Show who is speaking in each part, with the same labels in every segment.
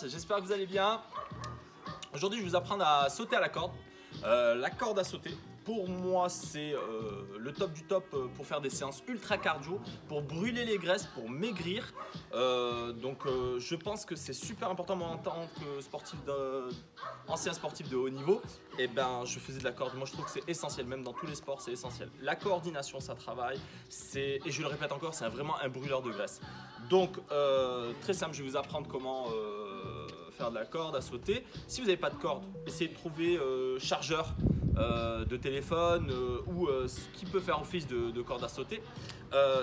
Speaker 1: j'espère que vous allez bien. Aujourd'hui je vais vous apprendre à sauter à la corde. La corde à sauter, pour moi c'est le top du top pour faire des séances ultra cardio, pour brûler les graisses, pour maigrir. Je pense que c'est super important. Moi en tant que ancien sportif de haut niveau, et ben, je faisais de la corde. Moi je trouve que c'est essentiel, même dans tous les sports c'est essentiel. La coordination ça travaille, et je le répète encore, c'est vraiment un brûleur de graisse. Donc très simple, je vais vous apprendre comment faire de la corde à sauter. Si vous n'avez pas de corde, essayez de trouver chargeur de téléphone ou ce qui peut faire office de corde à sauter.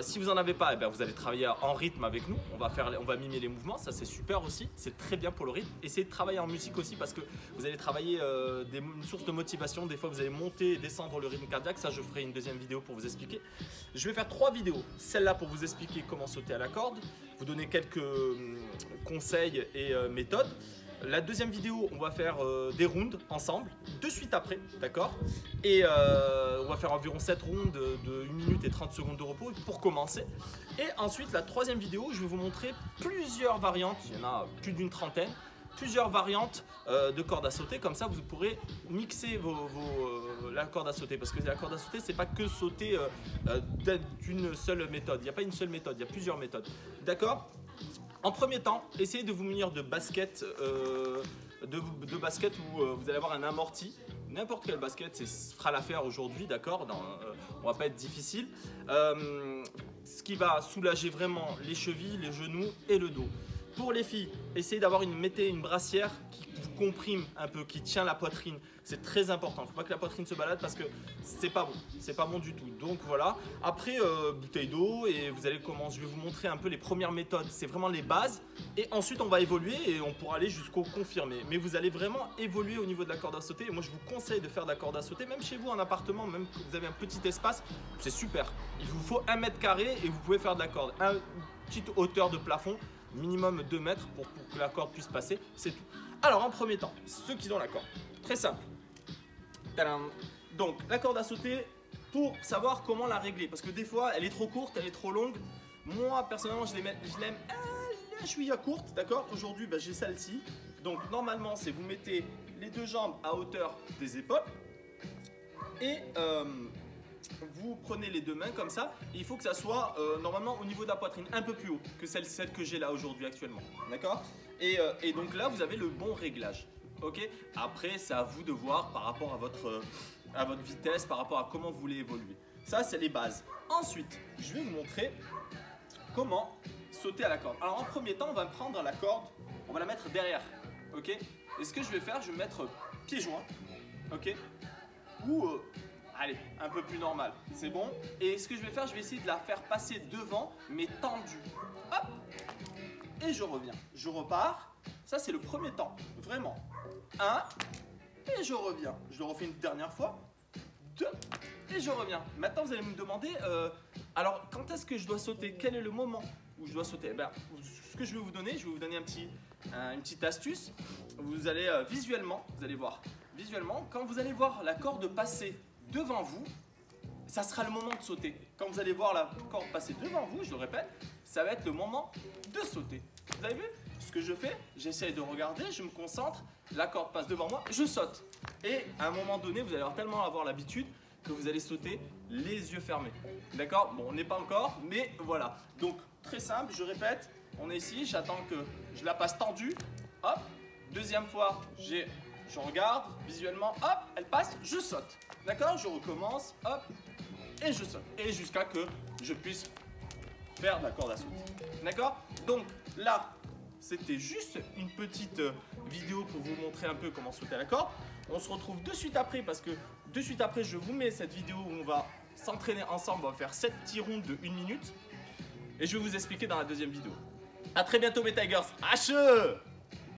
Speaker 1: Si vous n'en avez pas, eh bien, vous allez travailler en rythme avec nous. On va mimer les mouvements, ça c'est super aussi. C'est très bien pour le rythme. Essayez de travailler en musique aussi parce que vous allez travailler une source de motivation. Des fois vous allez monter et descendre le rythme cardiaque. Ça je ferai une deuxième vidéo pour vous expliquer. Je vais faire 3 vidéos. Celle-là pour vous expliquer comment sauter à la corde, vous donner quelques conseils et méthodes. La deuxième vidéo, on va faire des rounds ensemble, de suite après, d'accord? Et on va faire environ 7 rounds de 1 minute et 30 secondes de repos pour commencer. Et ensuite, la troisième vidéo, je vais vous montrer plusieurs variantes, il y en a plus d'une trentaine, plusieurs variantes de corde à sauter. Comme ça, vous pourrez mixer la corde à sauter. Parce que la corde à sauter, c'est pas que sauter d'une seule méthode. Il n'y a pas une seule méthode, il y a plusieurs méthodes. D'accord? En premier temps, essayez de vous munir de baskets, de baskets où vous allez avoir un amorti. N'importe quel basket, ça fera l'affaire aujourd'hui, d'accord? On va pas être difficile. Ce qui va soulager vraiment les chevilles, les genoux et le dos. Pour les filles, essayez d'avoir mettez une brassière qui vous comprime un peu, qui tient la poitrine. C'est très important. Il ne faut pas que la poitrine se balade parce que c'est pas bon. C'est pas bon du tout. Donc voilà. Après, bouteille d'eau et vous allez commencer. Je vais vous montrer un peu les premières méthodes. C'est vraiment les bases. Et ensuite, on va évoluer et on pourra aller jusqu'au confirmé. Mais vous allez vraiment évoluer au niveau de la corde à sauter. Et moi, je vous conseille de faire de la corde à sauter, même chez vous en appartement, même que vous avez un petit espace. C'est super. Il vous faut 1 mètre carré et vous pouvez faire de la corde. Une petite hauteur de plafond. Minimum 2 mètres pour que la corde puisse passer, c'est tout. Alors en premier temps, ceux qui ont la corde, très simple. Tadam. Donc la corde à sauter, pour savoir comment la régler, parce que des fois elle est trop courte, elle est trop longue. Moi personnellement je l'aime un chouïa courte, d'accord. Aujourd'hui j'ai celle-ci. Donc normalement c'est vous mettez les 2 jambes à hauteur des épaules et vous prenez les 2 mains comme ça, et il faut que ça soit normalement au niveau de la poitrine, un peu plus haut que celle que j'ai là aujourd'hui actuellement, d'accord? Et donc là vous avez le bon réglage, ok? Après c'est à vous de voir par rapport à votre vitesse, par rapport à comment vous voulez évoluer. Ça c'est les bases. Ensuite je vais vous montrer comment sauter à la corde. Alors en premier temps on va prendre la corde, on va la mettre derrière, ok? Et ce que je vais faire, je vais mettre pieds joints, ok? Ou allez, un peu plus normal, c'est bon. Et ce que je vais faire, je vais essayer de la faire passer devant, mais tendue. Hop. Et je reviens. Je repars. Ça, c'est le premier temps. Vraiment. 1. Et je reviens. Je le refais une dernière fois. 2. Et je reviens. Maintenant, vous allez me demander, alors, quand est-ce que je dois sauter? Quel est le moment où je dois sauter? Eh bien, ce que je vais vous donner, une petite astuce. Vous allez visuellement, vous allez voir. Visuellement, quand vous allez voir la corde passer devant vous, ça sera le moment de sauter. Quand vous allez voir la corde passer devant vous, je le répète, ça va être le moment de sauter. Vous avez vu? Ce que je fais, j'essaye de regarder, je me concentre, la corde passe devant moi, je saute. Et à un moment donné, vous allez tellement avoir l'habitude que vous allez sauter les yeux fermés. D'accord? Bon, on n'est pas encore, mais voilà. Donc, très simple, je répète, on est ici, j'attends que je la passe tendue. Hop, deuxième fois, je regarde visuellement, hop, elle passe, je saute. D'accord? Je recommence, hop, et je saute. Et jusqu'à que je puisse faire de la corde à sauter. D'accord? Donc là, c'était juste une petite vidéo pour vous montrer un peu comment sauter à la corde. On se retrouve de suite après parce que de suite après, je vous mets cette vidéo où on va s'entraîner ensemble. On va faire 7 petits rounds de 1 minute. Et je vais vous expliquer dans la deuxième vidéo. A très bientôt mes Tigers. H